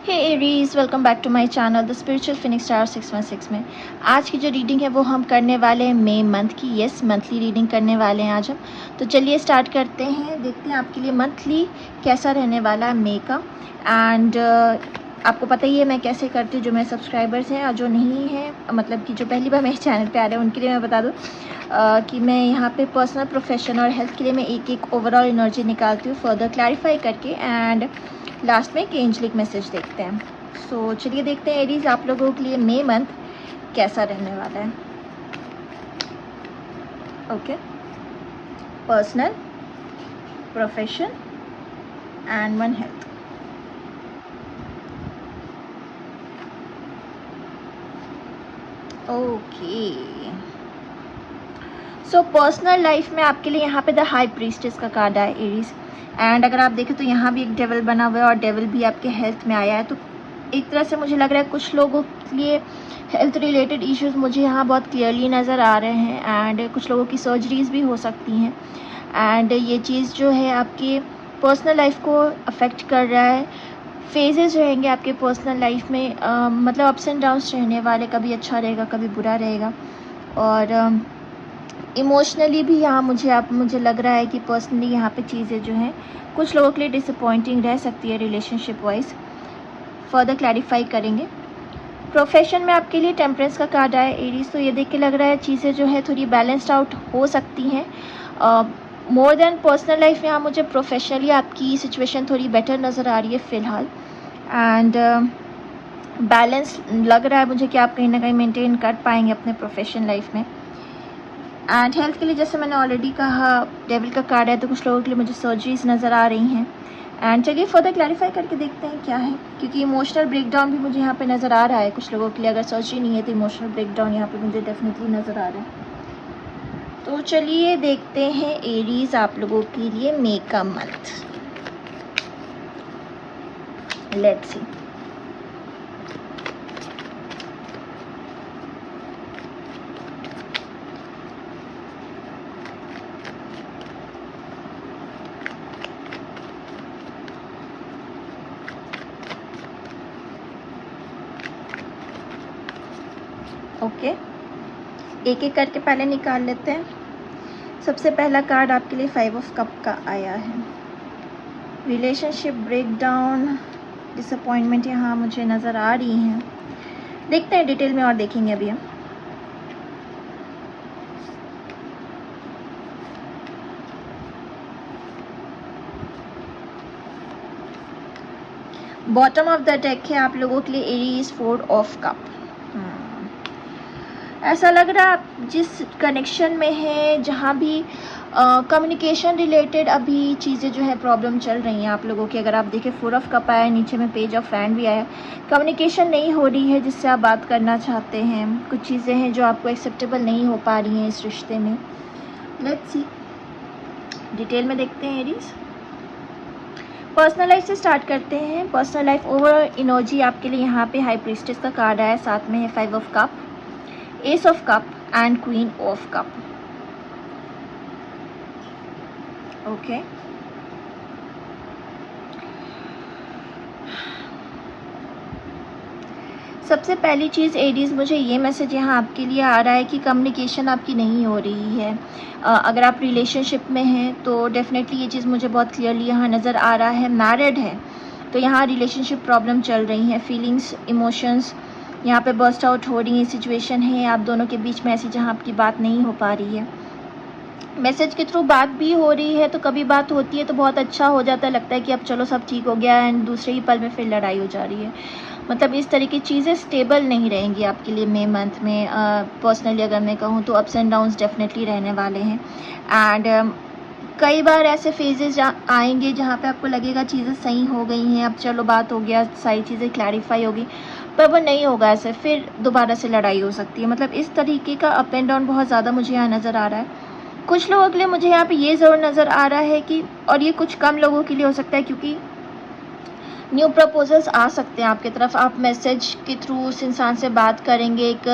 Hey Aries, welcome back to my channel the spiritual phoenix star 616 में आज की जो रीडिंग है वो हम करने वाले हैं मई मंथ की। यस, मंथली रीडिंग करने वाले हैं आज हम। तो चलिए स्टार्ट करते हैं, देखते हैं आपके लिए मंथली कैसा रहने वाला है मई का। एंड आपको पता ही है मैं कैसे करती हूँ। जो मेरे सब्सक्राइबर्स हैं और जो नहीं है, मतलब कि जो पहली बार मेरे चैनल पे आ रहे हैं, उनके लिए मैं बता दूँ कि मैं यहाँ पे पर्सनल, प्रोफेशनल और हेल्थ के लिए मैं एक ओवरऑल एनर्जी निकालती हूँ फर्दर क्लैरिफाई करके, एंड लास्ट में एक एंजलिक मैसेज देखते हैं। सो चलिए देखते हैं एरीज आप लोगों के लिए मई मंथ कैसा रहने वाला है। Okay, personal, profession and one health. Okay, so personal life में आपके लिए यहाँ पे द हाई प्रीस्टेस का कार्ड है एरीज। एंड अगर आप देखें तो यहाँ भी एक डेविल बना हुआ है और डेविल भी आपके हेल्थ में आया है। तो एक तरह से मुझे लग रहा है कुछ लोगों के लिए हेल्थ रिलेटेड इश्यूज मुझे यहाँ बहुत क्लियरली नज़र आ रहे हैं, एंड कुछ लोगों की सर्जरीज भी हो सकती हैं। एंड ये चीज़ जो है आपकी पर्सनल लाइफ को अफेक्ट कर रहा है। फेजेस रहेंगे आपके पर्सनल लाइफ में, मतलब अप्स एंड डाउन्स रहने वाले, कभी अच्छा रहेगा कभी बुरा रहेगा। और इमोशनली भी यहाँ मुझे लग रहा है कि पर्सनली यहाँ पे चीज़ें जो हैं कुछ लोगों के लिए डिसअपॉइंटिंग रह सकती है रिलेशनशिप वाइज। फर्दर क्लैरिफाई करेंगे। प्रोफेशन में आपके लिए टेम्परेंस का कार्ड आया एरीज। तो ये देख के लग रहा है चीज़ें जो है थोड़ी बैलेंस्ड आउट हो सकती हैं। मोर देन पर्सनल लाइफ में यहाँ मुझे प्रोफेशनली आपकी सिचुएशन थोड़ी बेटर नज़र आ रही है फ़िलहाल। एंड बैलेंस लग रहा है मुझे कि आप कहीं ना कहीं मेंटेन कर पाएंगे अपने प्रोफेशन लाइफ में। एंड हेल्थ के लिए जैसे मैंने ऑलरेडी कहा डेविल का कार्ड है, तो कुछ लोगों के लिए मुझे सर्जरीज नज़र आ रही हैं। एंड चलिए फर्दर क्लैरिफाई करके देखते हैं क्या है, क्योंकि इमोशनल ब्रेकडाउन भी मुझे यहाँ पे नज़र आ रहा है कुछ लोगों के लिए। अगर सर्जरी नहीं है तो इमोशनल ब्रेकडाउन यहाँ पे मुझे डेफिनेटली नज़र आ रहा है। तो चलिए देखते हैं एरीज आप लोगों के लिए मई का मंथ। Let's see. ओके, एक एक करके पहले निकाल लेते हैं। सबसे पहला कार्ड आपके लिए 5 ऑफ कप का आया है। रिलेशनशिप ब्रेकडाउन, डिसअपॉइंटमेंट यहाँ मुझे नज़र आ रही हैं। देखते हैं डिटेल में और देखेंगे अभी हम। बॉटम ऑफ द डेक है आप लोगों के लिए एरीज 4 ऑफ कप। ऐसा लग रहा है आप जिस कनेक्शन में है, जहाँ भी कम्युनिकेशन रिलेटेड अभी चीज़ें जो है प्रॉब्लम चल रही हैं आप लोगों की। अगर आप देखें 4 ऑफ कप आया है, नीचे में पेज ऑफ हैंड भी आया है। कम्युनिकेशन नहीं हो रही है जिससे आप बात करना चाहते हैं। कुछ चीज़ें हैं जो आपको एक्सेप्टेबल नहीं हो पा रही हैं इस रिश्ते में। लेट्स सी, डिटेल में देखते हैं एरीज। पर्सनल लाइफ से स्टार्ट करते हैं। पर्सनल लाइफ ओवरऑल एनर्जी आपके लिए यहाँ पे हाई प्रीस्टेस का कार्ड आया है, साथ में है 5 of cup, S of cup and queen of cup. Okay, सबसे पहली चीज़ एरीज, मुझे ये मैसेज यहाँ आपके लिए आ रहा है कि कम्युनिकेशन आपकी नहीं हो रही है। अगर आप रिलेशनशिप में हैं तो डेफिनेटली ये चीज़ मुझे बहुत क्लियरली यहाँ नज़र आ रहा है। मैरिड है तो यहाँ रिलेशनशिप प्रॉब्लम चल रही हैं। फीलिंग्स, इमोशंस यहाँ पे बर्स्ट आउट हो रही है। सिचुएशन है आप दोनों के बीच में ऐसी जहाँ आपकी बात नहीं हो पा रही है। मैसेज के थ्रू बात भी हो रही है, तो कभी बात होती है तो बहुत अच्छा हो जाता है, लगता है कि अब चलो सब ठीक हो गया, एंड दूसरे ही पल में फिर लड़ाई हो जा रही है। मतलब इस तरह की चीज़ें स्टेबल नहीं रहेंगी आपके लिए मई मंथ में। पर्सनली अगर मैं कहूँ तो अप्स एंड डाउन्स डेफिनेटली रहने वाले हैं। एंड कई बार ऐसे फेजेस आएंगे जहाँ पे आपको लगेगा चीज़ें सही हो गई हैं, अब चलो बात हो गया, सारी चीज़ें क्लैरिफाई होगी, पर वो नहीं होगा ऐसे, फिर दोबारा से लड़ाई हो सकती है। मतलब इस तरीके का अप एंड डाउन बहुत ज़्यादा मुझे यहाँ नज़र आ रहा है। कुछ लोगों के लिए मुझे यहाँ पे ये ज़रूर नज़र आ रहा है कि, और ये कुछ कम लोगों के लिए हो सकता है, क्योंकि न्यू प्रपोजल्स आ सकते हैं आपकी तरफ। आप मैसेज के थ्रू उस इंसान से बात करेंगे, एक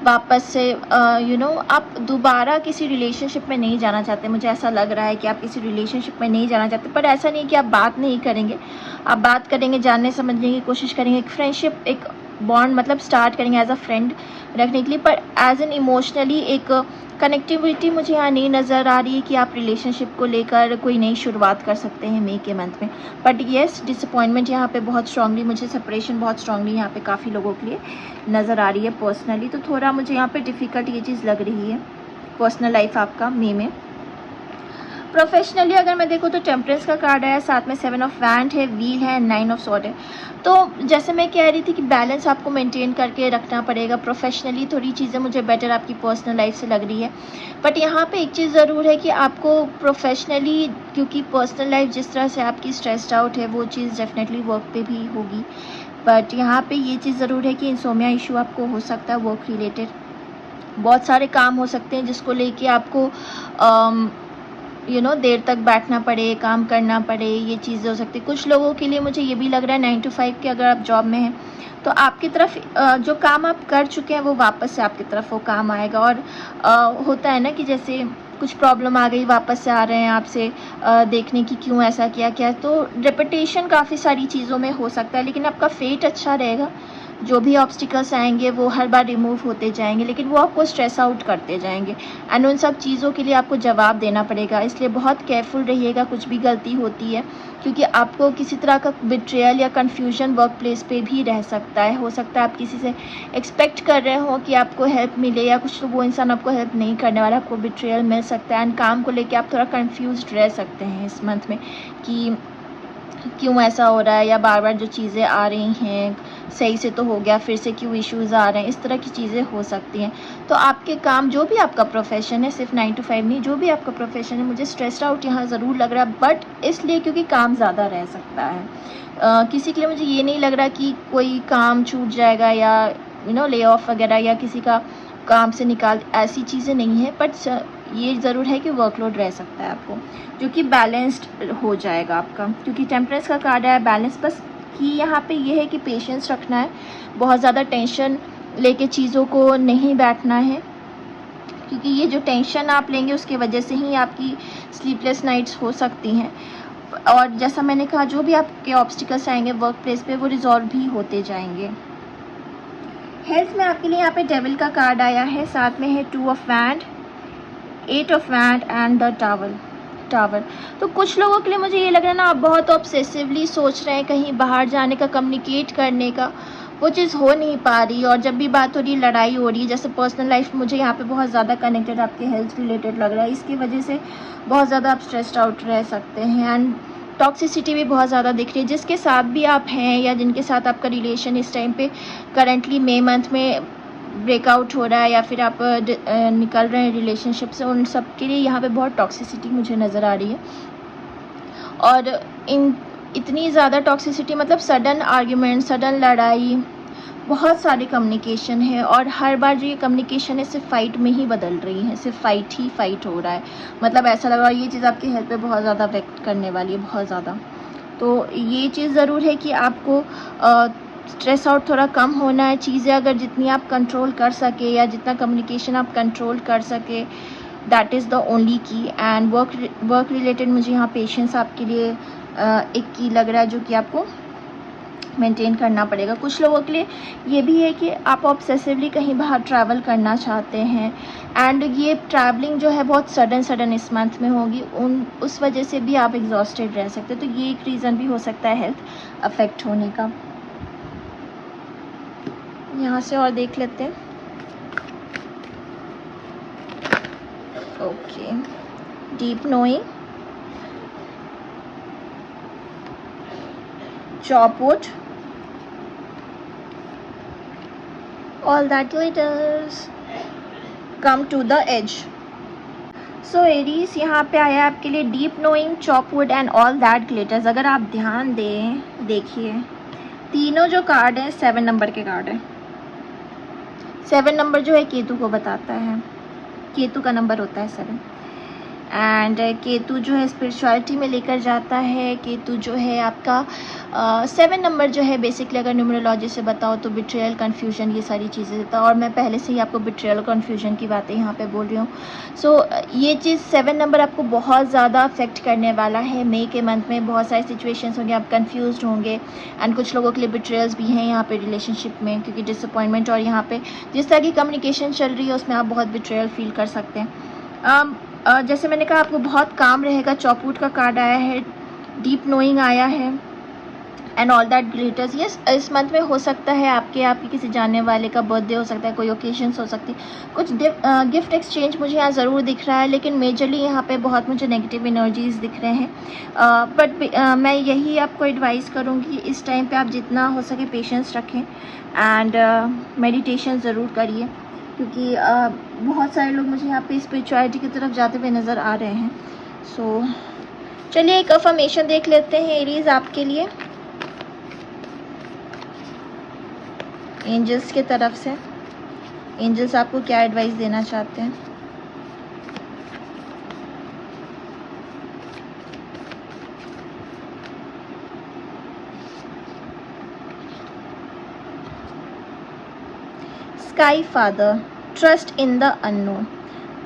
वापस से आप दोबारा किसी रिलेशनशिप में नहीं जाना चाहते। मुझे ऐसा लग रहा है कि आप किसी रिलेशनशिप में नहीं जाना चाहते, पर ऐसा नहीं कि आप बात नहीं करेंगे। आप बात करेंगे, जानने समझने की कोशिश करेंगे, एक फ्रेंडशिप, एक बॉन्ड मतलब स्टार्ट करेंगे एज अ फ्रेंड रखने के लिए, पर एज एन इमोशनली एक कनेक्टिविटी मुझे यहाँ नहीं नज़र आ रही है कि आप रिलेशनशिप को लेकर कोई नई शुरुआत कर सकते हैं मई के मंथ में। बट येस, डिसअपॉइंटमेंट यहाँ पे बहुत स्ट्रांगली, मुझे सेपरेशन बहुत स्ट्रांगली यहाँ पे काफ़ी लोगों के लिए नज़र आ रही है पर्सनली। तो थोड़ा मुझे यहाँ पे डिफ़िकल्ट ये चीज़ लग रही है पर्सनल लाइफ आपका मई में। प्रोफेशनली अगर मैं देखूँ तो टेम्परेंस का कार्ड है, साथ में 7 ऑफ वैंड है, व्हील है, 9 ऑफ सॉर्ड है। तो जैसे मैं कह रही थी कि बैलेंस आपको मेंटेन करके रखना पड़ेगा। प्रोफेशनली थोड़ी चीज़ें मुझे बेटर आपकी पर्सनल लाइफ से लग रही है, बट यहाँ पे एक चीज़ ज़रूर है कि आपको प्रोफेशनली, क्योंकि पर्सनल लाइफ जिस तरह से आपकी स्ट्रेस्ड आउट है वो चीज़ डेफिनेटली वर्क पे भी होगी। बट यहाँ पे ये चीज़ ज़रूर है कि इंसोमिया इशू आपको हो सकता है वर्क रिलेटेड। बहुत सारे काम हो सकते हैं जिसको लेके आपको देर तक बैठना पड़े, काम करना पड़े, ये चीज़ें हो सकती है। कुछ लोगों के लिए मुझे ये भी लग रहा है 9 to 5 के अगर आप जॉब में हैं तो आपकी तरफ जो काम आप कर चुके हैं वो वापस से आपकी तरफ वो काम आएगा। और होता है ना कि जैसे कुछ प्रॉब्लम आ गई, वापस से आ रहे हैं आपसे देखने की क्यों ऐसा किया क्या, तो रिपीटेशन काफ़ी सारी चीज़ों में हो सकता है। लेकिन आपका फेट अच्छा रहेगा, जो भी ऑब्स्टिकल्स आएंगे वो हर बार रिमूव होते जाएंगे, लेकिन वो आपको स्ट्रेस आउट करते जाएंगे एंड उन सब चीज़ों के लिए आपको जवाब देना पड़ेगा। इसलिए बहुत केयरफुल रहिएगा कुछ भी गलती होती है, क्योंकि आपको किसी तरह का बिट्रेयल या कन्फ्यूजन वर्क प्लेस पे भी रह सकता है। हो सकता है आप किसी से एक्सपेक्ट कर रहे हो कि आपको हेल्प मिले, या कुछ तो वो इंसान आपको हेल्प नहीं करने वाला, आपको बिट्रेयल मिल सकता है एंड काम को लेके आप थोड़ा कन्फ्यूज रह सकते हैं इस मंथ में कि क्यों ऐसा हो रहा है, या बार बार जो चीज़ें आ रही हैं सही से तो हो गया, फिर से क्यों इश्यूज़ आ रहे हैं, इस तरह की चीज़ें हो सकती हैं। तो आपके काम, जो भी आपका प्रोफेशन है, सिर्फ 9 to 5 नहीं, जो भी आपका प्रोफेशन है, मुझे स्ट्रेस्ड आउट यहाँ ज़रूर लग रहा है, बट इसलिए क्योंकि काम ज़्यादा रह सकता है। किसी के लिए मुझे ये नहीं लग रहा कि कोई काम छूट जाएगा या ले ऑफ वगैरह, या किसी का काम से निकाल, ऐसी चीज़ें नहीं है। बट ये ज़रूर है कि वर्कलोड रह सकता है आपको, जो कि बैलेंस्ड हो जाएगा आपका, क्योंकि टेम्परेंस का कार्ड है बैलेंस। बस कि यहाँ पे ये है कि पेशेंस रखना है, बहुत ज़्यादा टेंशन लेके चीज़ों को नहीं बैठना है, क्योंकि ये जो टेंशन आप लेंगे उसकी वजह से ही आपकी स्लीपलेस नाइट्स हो सकती हैं। और जैसा मैंने कहा, जो भी आपके ऑब्स्टिकल्स आएंगे वर्क प्लेस पे वो रिजॉल्व भी होते जाएंगे। हेल्थ में आपके लिए यहाँ पे डेविल का कार्ड आया है, साथ में है 2 of wand, 8 of wand and the tower. तो कुछ लोगों के लिए मुझे ये लग रहा है ना, आप बहुत ऑब्सेसिवली सोच रहे हैं कहीं बाहर जाने का, कम्युनिकेट करने का, वो चीज़ हो नहीं पा रही। और जब भी बात हो रही है, लड़ाई हो रही है, जैसे पर्सनल लाइफ मुझे यहाँ पे बहुत ज़्यादा कनेक्टेड आपके हेल्थ रिलेटेड लग रहा है, इसकी वजह से बहुत ज़्यादा आप स्ट्रेस्ड आउट रह सकते हैं एंड टॉक्सिसिटी भी बहुत ज़्यादा दिख रही है। जिसके साथ भी आप हैं या जिनके साथ आपका रिलेशन इस टाइम पे करंटली मई मंथ में ब्रेकआउट हो रहा है, या फिर आप निकल रहे हैं रिलेशनशिप से, उन सब के लिए यहाँ पे बहुत टॉक्सिसिटी मुझे नज़र आ रही है। और इतनी ज़्यादा टॉक्सिसिटी मतलब सडन आर्ग्यूमेंट, सडन लड़ाई, बहुत सारी कम्युनिकेशन है, और हर बार जो ये कम्युनिकेशन है सिर्फ फाइट में ही बदल रही है, सिर्फ फाइट ही फाइट हो रहा है। मतलब ऐसा लग रहा है ये चीज़ आपकी हेल्थ पे बहुत ज़्यादा अफेक्ट करने वाली है, बहुत ज़्यादा। तो ये चीज़ ज़रूर है कि आपको स्ट्रेस आउट थोड़ा कम होना है। चीज़ें अगर जितनी आप कंट्रोल कर सके, या जितना कम्युनिकेशन आप कंट्रोल कर सके, दैट इज़ द ओनली की। एंड वर्क रिलेटेड मुझे यहाँ पेशेंस आपके लिए एक की लग रहा है, जो कि आपको मेंटेन करना पड़ेगा। कुछ लोगों के लिए ये भी है कि आप ऑब्सेसिवली कहीं बाहर ट्रैवल करना चाहते हैं, एंड ये ट्रैवलिंग जो है बहुत सडन इस मंथ में होगी, उस वजह से भी आप एग्जॉस्टेड रह सकते हैं। तो ये एक रीज़न भी हो सकता है हेल्थ अफेक्ट होने का। यहाँ से और देख लेते हैं। Okay, deep knowing, chopwood, all that glitters, come to the edge। So Aries यहाँ पे आया आपके लिए deep knowing, chopwood and all that glitters. अगर आप ध्यान दें, देखिए तीनों जो कार्ड हैं 7 नंबर के कार्ड हैं। 7 नंबर जो है केतु को बताता है, केतु का नंबर होता है 7। एंड केतु जो है स्पिरिचुअलिटी में लेकर जाता है। केतु जो है आपका 7 नंबर जो है बेसिकली अगर न्यूमरोलॉजी से बताओ तो बिट्रेयल, कन्फ्यूजन, ये सारी चीज़ें देता है। और मैं पहले से ही आपको बिट्रेयल, कन्फ्यूजन की बातें यहाँ पे बोल रही हूँ। सो ये चीज़ 7 नंबर आपको बहुत ज़्यादा अफेक्ट करने वाला है। मई के मंथ में बहुत सारी सिचुएशंस होंगे, आप कंफ्यूज होंगे एंड कुछ लोगों के लिए बिट्रेयल्स भी हैं यहाँ पे रिलेशनशिप में, क्योंकि डिसअपॉइंटमेंट और यहाँ पे जिस तरह की कम्युनिकेशन चल रही है उसमें आप बहुत बिट्रेयल फील कर सकते हैं। जैसे मैंने कहा आपको बहुत काम रहेगा। चौपूट का कार्ड आया है, डीप नोइंग आया है and all that glitters. Yes, इस मंथ में हो सकता है आपके किसी जानने वाले का बर्थडे हो सकता है, कोई ओकेजन्स हो सकती है, कुछ गिफ्ट एक्सचेंज मुझे यहाँ ज़रूर दिख रहा है, लेकिन मेजरली यहाँ पे बहुत मुझे नेगेटिव एनर्जीज दिख रहे हैं। बट मैं यही आपको एडवाइस करूँगी इस टाइम पे आप जितना हो सके पेशेंस रखें एंड मेडिटेशन ज़रूर करिए, क्योंकि बहुत सारे लोग मुझे यहाँ पे स्पिरिचुअलिटी की तरफ जाते हुए नज़र आ रहे हैं। सो चलिए एक अफर्मेशन देख लेते हैं एरीज आपके लिए एंजल्स के तरफ से। एंजल्स आपको क्या एडवाइस देना चाहते हैं? Sky father, trust in the unknown.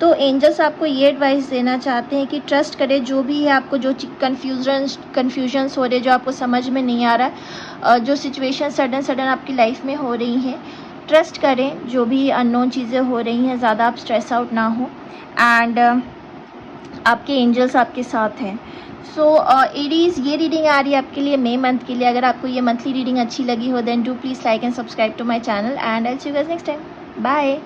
तो एंजल्स आपको ये एडवाइस देना चाहते हैं कि ट्रस्ट करें, जो भी है आपको जो कन्फ्यूजन्स हो रहे, जो आपको समझ में नहीं आ रहा, जो सिचुएशन सडन आपकी लाइफ में हो रही हैं, ट्रस्ट करें। जो भी अननोन चीज़ें हो रही हैं, ज़्यादा आप स्ट्रेस आउट ना हो एंड आपके एंजल्स आपके साथ हैं। सो एरीज, ये रीडिंग आ रही है आपके लिए मई मंथ के लिए। अगर आपको ये मंथली रीडिंग अच्छी लगी हो then do please like and subscribe to my channel and I see you guys next time. Bye.